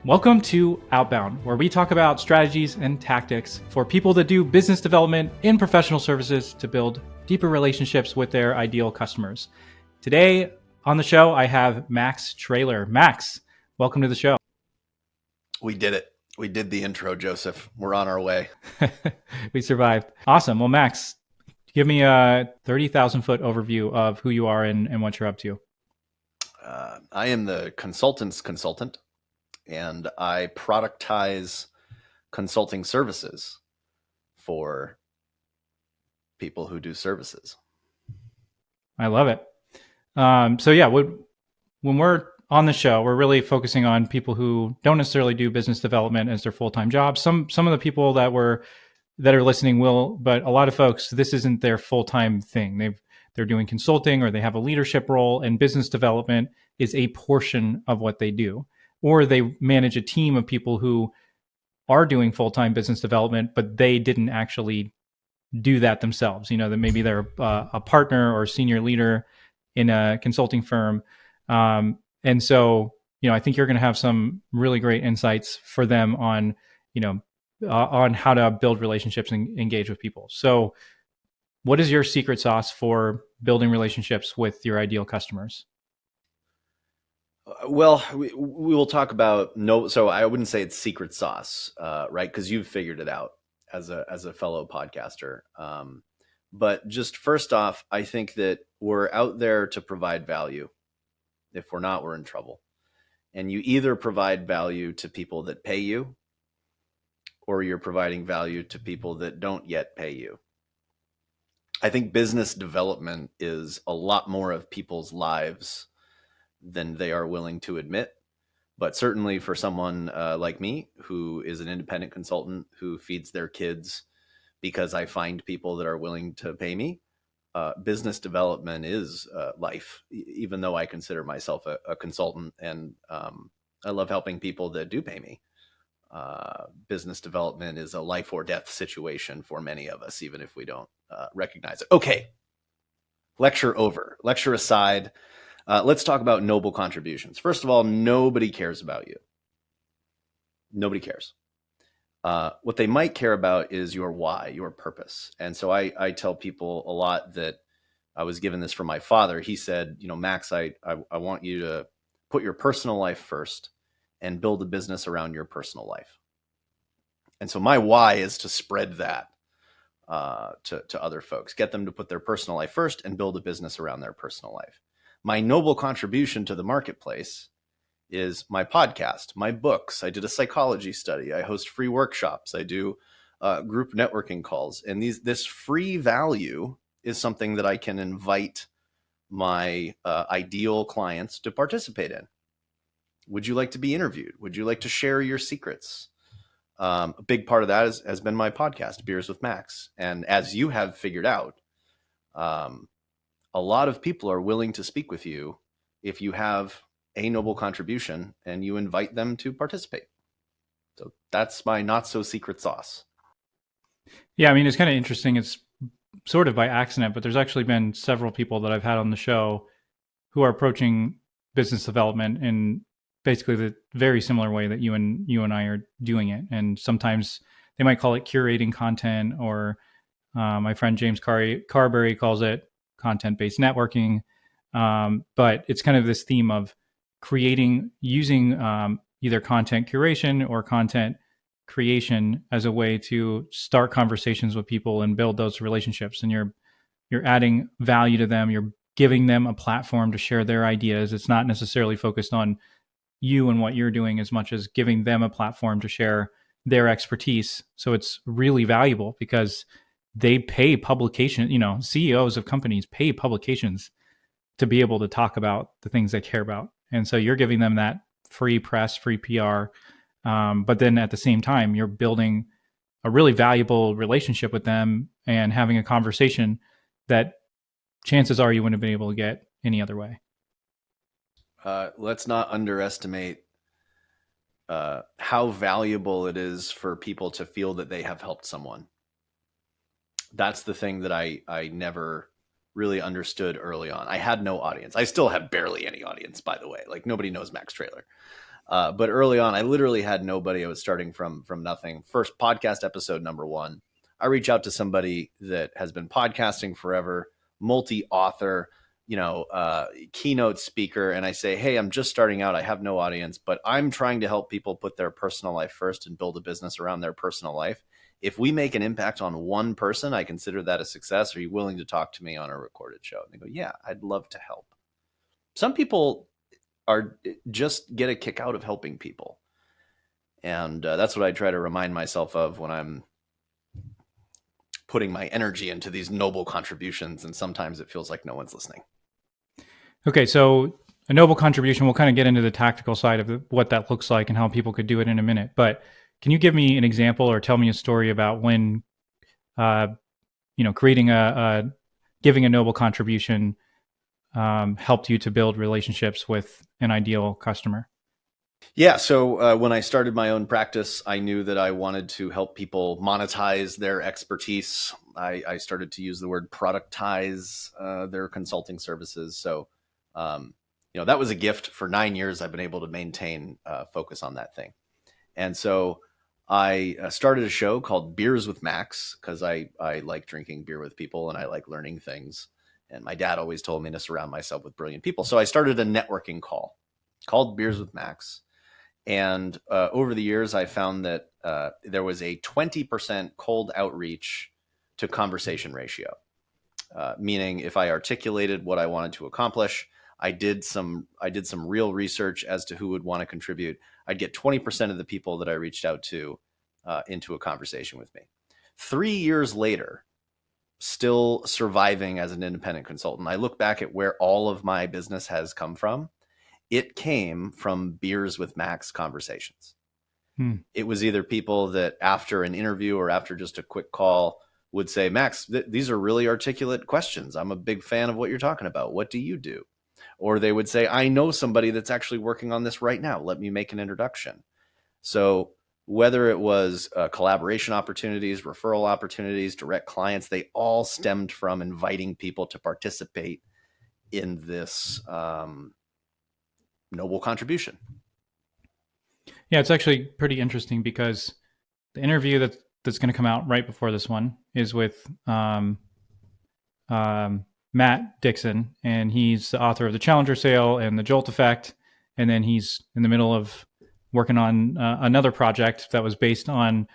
Welcome to Outbound, where we talk about strategies and tactics for people that do business development in professional services to build deeper relationships with their ideal customers. Today on the show, I have Max Traylor. Max, welcome to the show. We did it. We did the intro, Joseph. We're on our way. We survived. Awesome. Well, Max, give me a 30,000 foot overview of who you are and what you're up to. I am the consultant's consultant, and I productize consulting services for people who do services. I love it. When we're on the show, we're really focusing on people who don't necessarily do business development as their full-time job. Some of the people that are listening will, but a lot of folks, this isn't their full-time thing. They're doing consulting or they have a leadership role, and business development is a portion of what they do. Or they manage a team of people who are doing full-time business development, but they didn't actually do that themselves. You know, that maybe they're a partner or senior leader in a consulting firm. And so, I think you're going to have some really great insights for them on, on how to build relationships and engage with people. So what is your secret sauce for building relationships with your ideal customers? Well, we will talk about so I wouldn't say it's secret sauce, right? Because you've figured it out as a fellow podcaster. But just first off, I think that we're out there to provide value. If we're not, we're in trouble. And you either provide value to people that pay you, or you're providing value to people that don't yet pay you. I think business development is a lot more of people's lives than they are willing to admit. But certainly for someone like me, who is an independent consultant who feeds their kids because I find people that are willing to pay me, business development is life, even though I consider myself a consultant, and I love helping people that do pay me. Business development is a life or death situation for many of us, even if we don't recognize it. Okay, lecture over. Lecture aside, let's talk about noble contributions. First of all, nobody cares about you. Nobody cares. What they might care about is your why, your purpose. And so I tell people a lot that I was given this from my father. He said, Max, I want you to put your personal life first and build a business around your personal life. And so my why is to spread that to other folks, get them to put their personal life first and build a business around their personal life. My noble contribution to the marketplace is my podcast, my books. I did a psychology study. I host free workshops. I do group networking calls. And this free value is something that I can invite my ideal clients to participate in. Would you like to be interviewed? Would you like to share your secrets? A big part of that has been my podcast, Beers with Max. And as you have figured out, a lot of people are willing to speak with you if you have a noble contribution and you invite them to participate. So that's my not so secret sauce. Yeah, I mean, it's kind of interesting. It's sort of by accident, but there's actually been several people that I've had on the show who are approaching business development in basically the very similar way that you and I are doing it. And sometimes they might call it curating content, or my friend James Carberry calls it content-based networking. But it's kind of this theme of using either content curation or content creation as a way to start conversations with people and build those relationships. And you're adding value to them. You're giving them a platform to share their ideas. It's not necessarily focused on you and what you're doing as much as giving them a platform to share their expertise. So it's really valuable because they pay publication, CEOs of companies pay publications to be able to talk about the things they care about. And so you're giving them that free press, free PR. But then at the same time, you're building a really valuable relationship with them and having a conversation that chances are you wouldn't have been able to get any other way. Let's not underestimate how valuable it is for people to feel that they have helped someone. That's the thing that I never really understood early on. I had no audience. I still have barely any audience, by the way. Like, nobody knows Max Traylor. But early on, I literally had nobody. I was starting from nothing. First podcast episode, number one. I reach out to somebody that has been podcasting forever, multi-author, keynote speaker, and I say, hey, I'm just starting out. I have no audience, but I'm trying to help people put their personal life first and build a business around their personal life. If we make an impact on one person, I consider that a success. Are you willing to talk to me on a recorded show? And they go, yeah, I'd love to help. Some people are just get a kick out of helping people. And that's what I try to remind myself of when I'm putting my energy into these noble contributions. And sometimes it feels like no one's listening. Okay, so a noble contribution, we'll kind of get into the tactical side of what that looks like and how people could do it in a minute. But can you give me an example or tell me a story about when, creating giving a noble contribution helped you to build relationships with an ideal customer? Yeah. So when I started my own practice, I knew that I wanted to help people monetize their expertise. I started to use the word productize their consulting services. So, that was a gift. For 9 years. I've been able to maintain focus on that thing. And so I started a show called Beers with Max because I like drinking beer with people and I like learning things. And my dad always told me to surround myself with brilliant people. So I started a networking call called Beers with Max. And over the years, I found that there was a 20% cold outreach to conversation ratio, meaning if I articulated what I wanted to accomplish, I did some real research as to who would want to contribute. I'd get 20% of the people that I reached out to into a conversation with me. 3 years later, still surviving as an independent consultant, I look back at where all of my business has come from. It came from Beers with Max conversations. It was either people that after an interview or after just a quick call would say, Max, these are really articulate questions. I'm a big fan of what you're talking about. What do you do? Or they would say, I know somebody that's actually working on this right now. Let me make an introduction. So whether it was collaboration opportunities, referral opportunities, direct clients, they all stemmed from inviting people to participate in this noble contribution. Yeah, it's actually pretty interesting because the interview that's going to come out right before this one is with Matt Dixon, and he's the author of The Challenger Sale and The Jolt Effect. And then he's in the middle of working on another project that was based on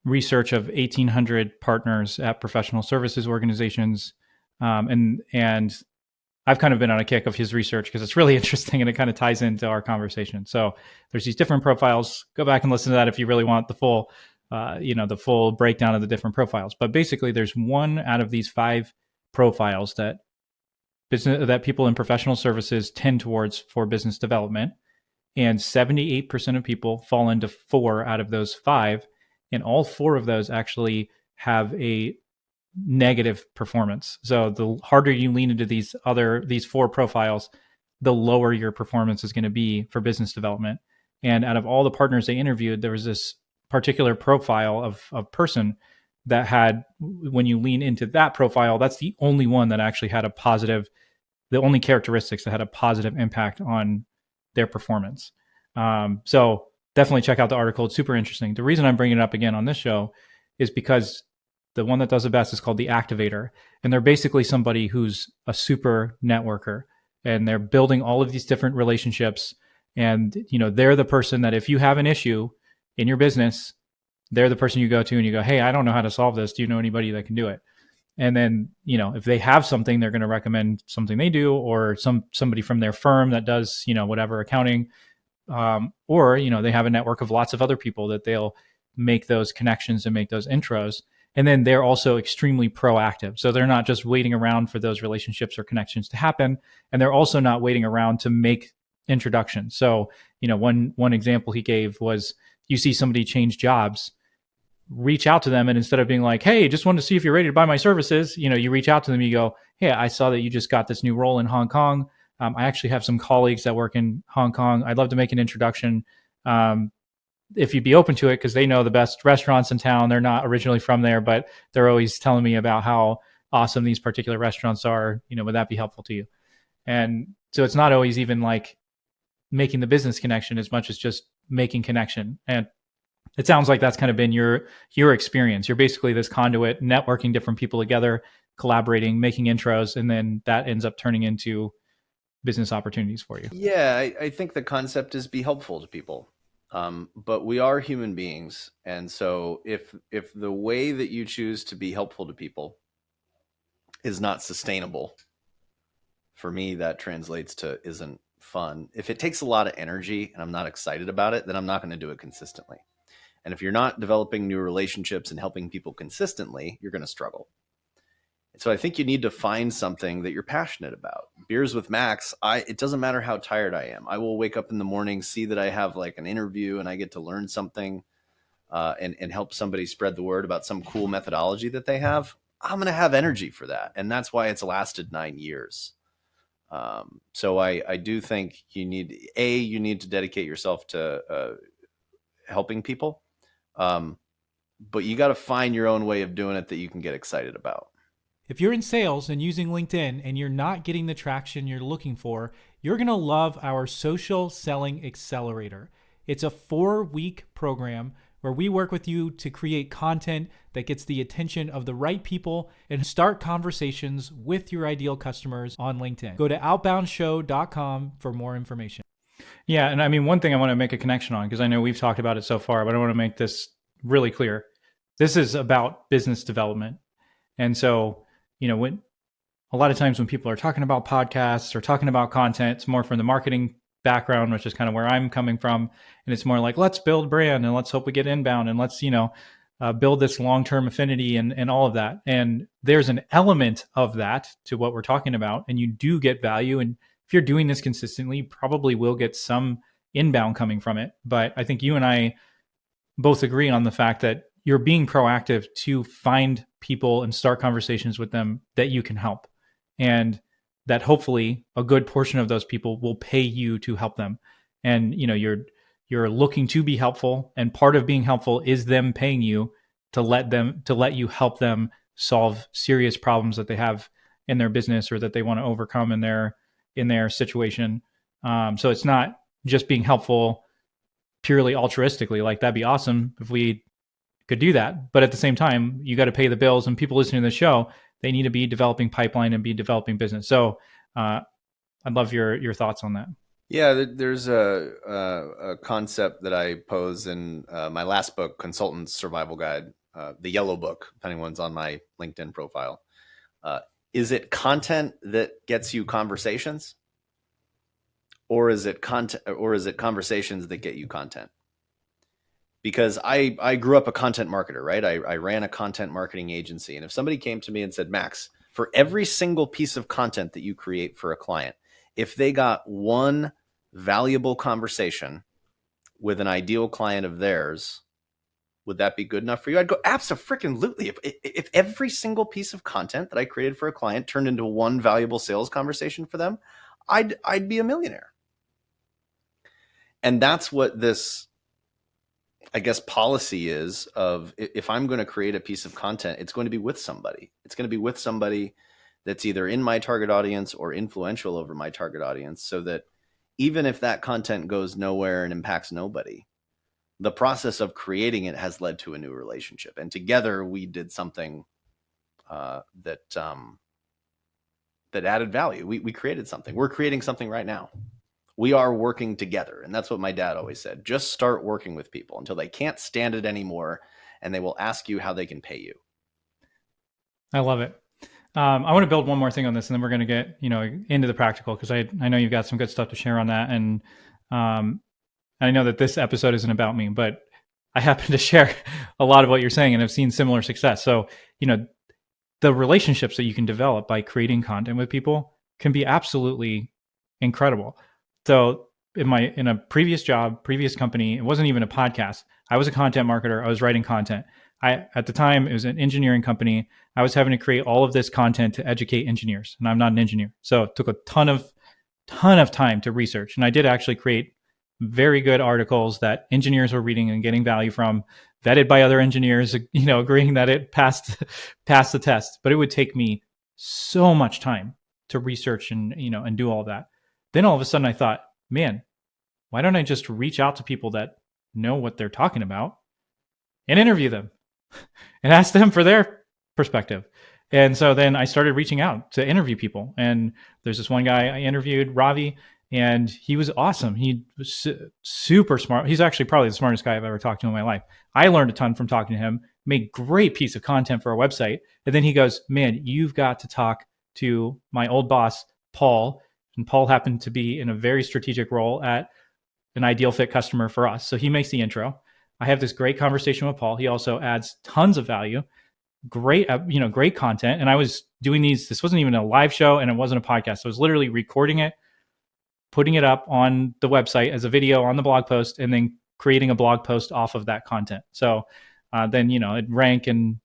research of 1,800 partners at professional services organizations. And I've kind of been on a kick of his research because it's really interesting and it kind of ties into our conversation. So there's these different profiles. Go back and listen to that if you really want the full, the full breakdown of the different profiles. But basically, there's one out of these 5 profiles that people in professional services tend towards for business development, and 78% of people fall into 4 out of those 5, and all 4 of those actually have a negative performance. So the harder you lean into these 4 profiles, the lower your performance is going to be for business development. And out of all the partners they interviewed, there was this particular profile of person that had, when you lean into that profile, that's the only one that actually had the only characteristics that had a positive impact on their performance. So definitely check out the article. It's super interesting. The reason I'm bringing it up again on this show is because the one that does the best is called the activator. And they're basically somebody who's a super networker, and they're building all of these different relationships. And, they're the person that if you have an issue in your business, they're the person you go to and you go, hey, I don't know how to solve this. Do you know anybody that can do it? And then, if they have something, they're going to recommend something they do, or somebody from their firm that does, whatever accounting, or, they have a network of lots of other people that they'll make those connections and make those intros. And then they're also extremely proactive. So they're not just waiting around for those relationships or connections to happen. And they're also not waiting around to make introductions. So, one example he gave was, you see somebody change jobs, reach out to them. And instead of being like, hey, just wanted to see if you're ready to buy my services, you reach out to them, you go, hey, I saw that you just got this new role in Hong Kong. I actually have some colleagues that work in Hong Kong. I'd love to make an introduction. If you'd be open to it, because they know the best restaurants in town. They're not originally from there, but they're always telling me about how awesome these particular restaurants are. Would that be helpful to you? And so it's not always even like making the business connection as much as just making connection. And it sounds like that's kind of been your experience. You're basically this conduit, networking different people together, collaborating, making intros, and then that ends up turning into business opportunities for you. Yeah, I think the concept is be helpful to people. But we are human beings. And so if the way that you choose to be helpful to people is not sustainable, for me, that translates to isn't fun. If it takes a lot of energy and I'm not excited about it, then I'm not going to do it consistently. And if you're not developing new relationships and helping people consistently, you're going to struggle. So I think you need to find something that you're passionate about. Beers with Max, it doesn't matter how tired I am. I will wake up in the morning, see that I have like an interview and I get to learn something and help somebody spread the word about some cool methodology that they have. I'm going to have energy for that. And that's why it's lasted 9 years. So I do think you need to dedicate yourself to helping people. But you got to find your own way of doing it that you can get excited about. If you're in sales and using LinkedIn and you're not getting the traction you're looking for, you're going to love our Social Selling Accelerator. It's a 4-week program where we work with you to create content that gets the attention of the right people and start conversations with your ideal customers on LinkedIn. Go to outboundshow.com for more information. Yeah, and I mean, one thing I want to make a connection on, because I know we've talked about it so far, but I want to make this really clear. This is about business development. And so, when a lot of times when people are talking about podcasts or talking about content, it's more from the marketing background, which is kind of where I'm coming from. And it's more like, let's build brand and let's hope we get inbound and let's, build this long-term affinity and all of that. And there's an element of that to what we're talking about. And you do get value. And if you're doing this consistently, you probably will get some inbound coming from it. But I think you and I both agree on the fact that you're being proactive to find people and start conversations with them that you can help. And that hopefully a good portion of those people will pay you to help them. And, you're looking to be helpful. And part of being helpful is them paying you to let you help them solve serious problems that they have in their business or that they want to overcome in their situation. So it's not just being helpful purely altruistically. Like, that'd be awesome if we could do that. But at the same time, you got to pay the bills, and people listening to the show, they need to be developing pipeline and be developing business. So I'd love your thoughts on that. Yeah, there's a concept that I pose in my last book, Consultant's Survival Guide, the yellow book, if anyone's on my LinkedIn profile. Is it content that gets you conversations? Or is it conversations that get you content? Because I grew up a content marketer, right? I ran a content marketing agency. And if somebody came to me and said, Max, for every single piece of content that you create for a client, if they got one valuable conversation with an ideal client of theirs, would that be good enough for you? I'd go, abso-freaking-lutely. If every single piece of content that I created for a client turned into one valuable sales conversation for them, I'd be a millionaire. And that's what this, I guess, policy is of, if I'm going to create a piece of content, it's going to be with somebody. It's going to be with somebody that's either in my target audience or influential over my target audience, so that even if that content goes nowhere and impacts nobody, the process of creating it has led to a new relationship. And together we did something that added value. We created something. We're creating something right now. We are working together. And that's what my dad always said. Just start working with people until they can't stand it anymore, and they will ask you how they can pay you. I love it. I want to build one more thing on this, and then we're going to get into the practical, because I know you've got some good stuff to share on that. And I know that this episode isn't about me, but I happen to share a lot of what you're saying and have seen similar success. So, the relationships that you can develop by creating content with people can be absolutely incredible. So in a previous job, previous company, it wasn't even a podcast. I was a content marketer. I was writing content. At the time, it was an engineering company. I was having to create all of this content to educate engineers, and I'm not an engineer. So it took a ton of time to research. And I did actually create very good articles that engineers were reading and getting value from, vetted by other engineers, agreeing that it passed the test. But it would take me so much time to research and do all that. Then all of a sudden I thought, man, why don't I just reach out to people that know what they're talking about and interview them and ask them for their perspective? And so then I started reaching out to interview people. And there's this one guy I interviewed, Ravi, and he was awesome. He was super smart. He's actually probably the smartest guy I've ever talked to in my life. I learned a ton from talking to him, made great piece of content for our website. And then he goes, man, you've got to talk to my old boss, Paul. And Paul happened to be in a very strategic role at an ideal fit customer for us. So he makes the intro. I have this great conversation with Paul. He also adds tons of value, great, great content. And I was doing these, this wasn't even a live show and it wasn't a podcast. I was literally recording it, putting it up on the website as a video on the blog post, and then creating a blog post off of that content. So then, it ranked and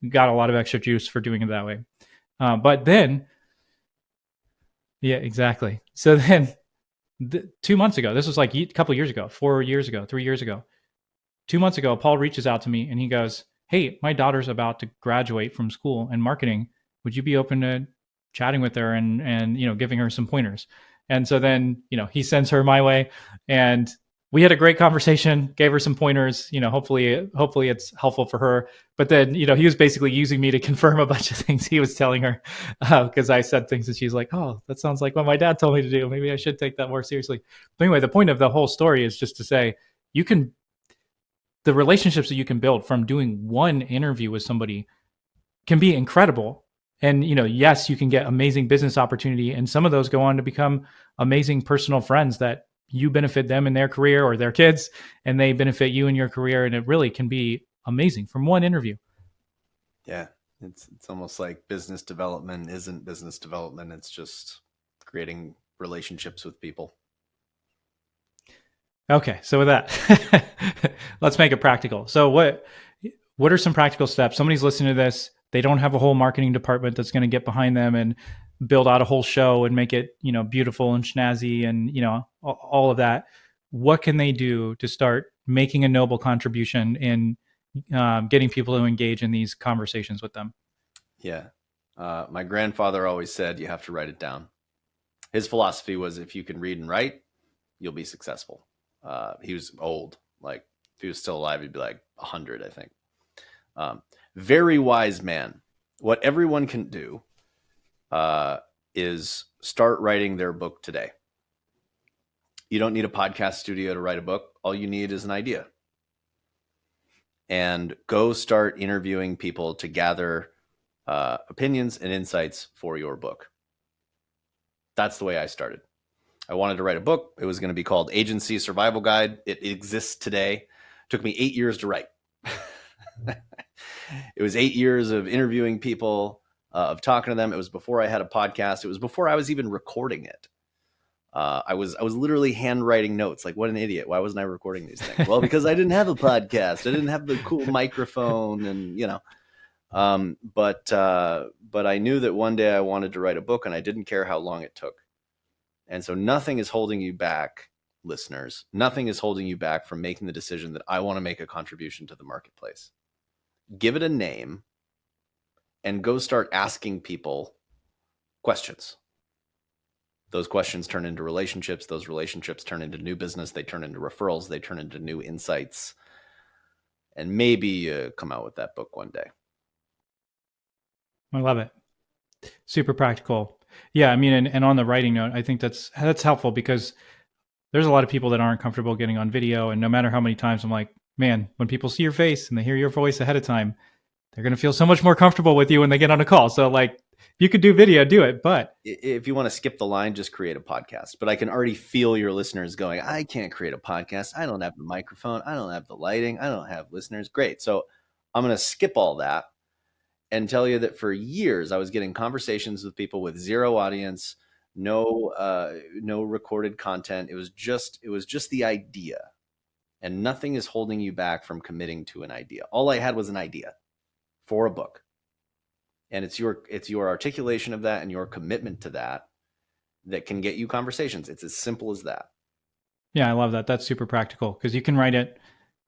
got a lot of extra juice for doing it that way. But then, yeah, exactly. So then 2 months ago, this was like a couple of years ago, 4 years ago, 3 years ago, 2 months ago, Paul reaches out to me and he goes, hey, my daughter's about to graduate from school in marketing. Would you be open to chatting with her and giving her some pointers? And so then, he sends her my way, and we had a great conversation, gave her some pointers, hopefully it's helpful for her. But then, he was basically using me to confirm a bunch of things he was telling her, because I said things and she's like, oh, that sounds like what my dad told me to do. Maybe I should take that more seriously. But anyway, the point of the whole story is just to say, the relationships that you can build from doing one interview with somebody can be incredible. And, yes, you can get amazing business opportunity. And some of those go on to become amazing personal friends that you benefit them in their career, or their kids, and they benefit you in your career. And it really can be amazing from one interview. Yeah. It's almost like business development isn't business development. It's just creating relationships with people. Okay. So with that, let's make it practical. So what are some practical steps? Somebody's listening to this. They don't have a whole marketing department that's going to get behind them and build out a whole show and make it, beautiful and snazzy and, all of that. What can they do to start making a noble contribution in getting people to engage in these conversations with them? Yeah. My grandfather always said, you have to write it down. His philosophy was, if you can read and write, you'll be successful. He was old. Like, if he was still alive, he'd be like 100, I think. Very wise man. What everyone can do is start writing their book today. You don't need a podcast studio to write a book. All you need is an idea. And go start interviewing people to gather opinions and insights for your book. That's the way I started. I wanted to write a book. It was going to be called Agency Survival Guide. It exists today. It took me 8 years to write. It was 8 years of interviewing people, of talking to them. It was before I had a podcast. It was before I was even recording it. I was literally handwriting notes. Like, what an idiot. Why wasn't I recording these things? Well, because I didn't have a podcast. I didn't have the cool microphone and, but I knew that one day I wanted to write a book, and I didn't care how long it took. And so nothing is holding you back, listeners. Nothing is holding you back from making the decision that I want to make a contribution to the marketplace. Give it a name and go start asking people questions. Those questions turn into relationships. Those relationships turn into new business. They turn into referrals. They turn into new insights. And maybe come out with that book one day. I love it. Super practical. Yeah. I mean, and on the writing note, I think that's helpful, because there's a lot of people that aren't comfortable getting on video. And no matter how many times I'm like, man, when people see your face and they hear your voice ahead of time, they're going to feel so much more comfortable with you when they get on a call. So like, you could do video, do it. But if you want to skip the line, just create a podcast. But I can already feel your listeners going, I can't create a podcast. I don't have the microphone. I don't have the lighting. I don't have listeners. Great. So I'm going to skip all that and tell you that for years I was getting conversations with people with zero audience, no recorded content. It was just the idea, and nothing is holding you back from committing to an idea. All I had was an idea for a book, and it's your articulation of that and your commitment to that can get you conversations. It's as simple as that. Yeah, I love that. That's super practical, because you can write it.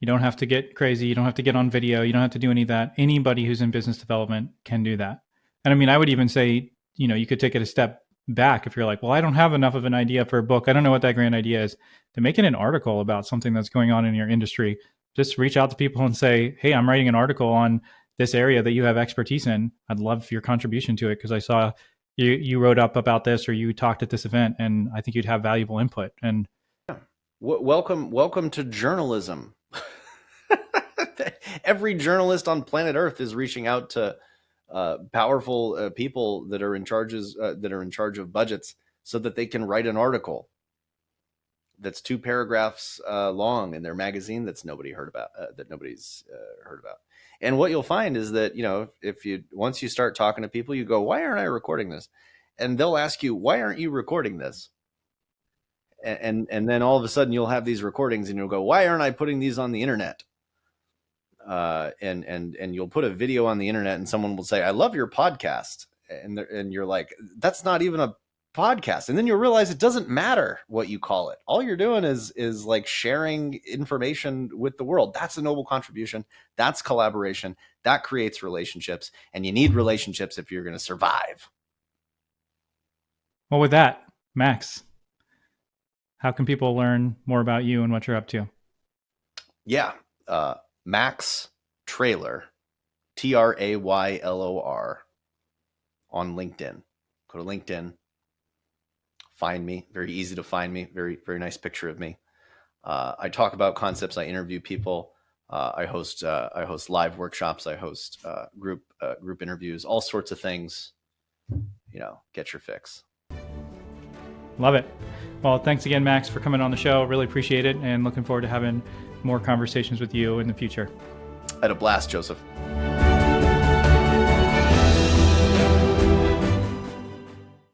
You don't have to get crazy. You don't have to get on video. You don't have to do any of that. Anybody who's in business development can do that. And I mean, I would even say, you could take it a step back, if you're like, well, I don't have enough of an idea for a book, I don't know what that grand idea is, to make it an article about something that's going on in your industry. Just reach out to people and say, hey, I'm writing an article on this area that you have expertise in. I'd love your contribution to it because I saw you wrote up about this or you talked at this event, and I think you'd have valuable input. And welcome to journalism. Every journalist on planet Earth is reaching out to powerful people that are in charge of budgets so that they can write an article that's 2 paragraphs long in their magazine that's nobody's heard about. And what you'll find is that, once you start talking to people, you go, why aren't I recording this? And they'll ask you, why aren't you recording this? And then all of a sudden you'll have these recordings and you'll go, why aren't I putting these on the internet? And you'll put a video on the internet and someone will say, I love your podcast. And you're like, that's not even a podcast. And then you'll realize it doesn't matter what you call it. All you're doing is like sharing information with the world. That's a noble contribution. That's collaboration. That creates relationships. And you need relationships if you're going to survive. Well, with that, Max, how can people learn more about you and what you're up to? Yeah. Max Traylor, Traylor, on LinkedIn. Go to LinkedIn, find me. Very easy to find me. Very, very nice picture of me. I talk about concepts. I interview people. I host live workshops. I host group interviews. All sorts of things. Get your fix. Love it. Well, thanks again, Max, for coming on the show. Really appreciate it, and looking forward to having more conversations with you in the future. I had a blast, Joseph.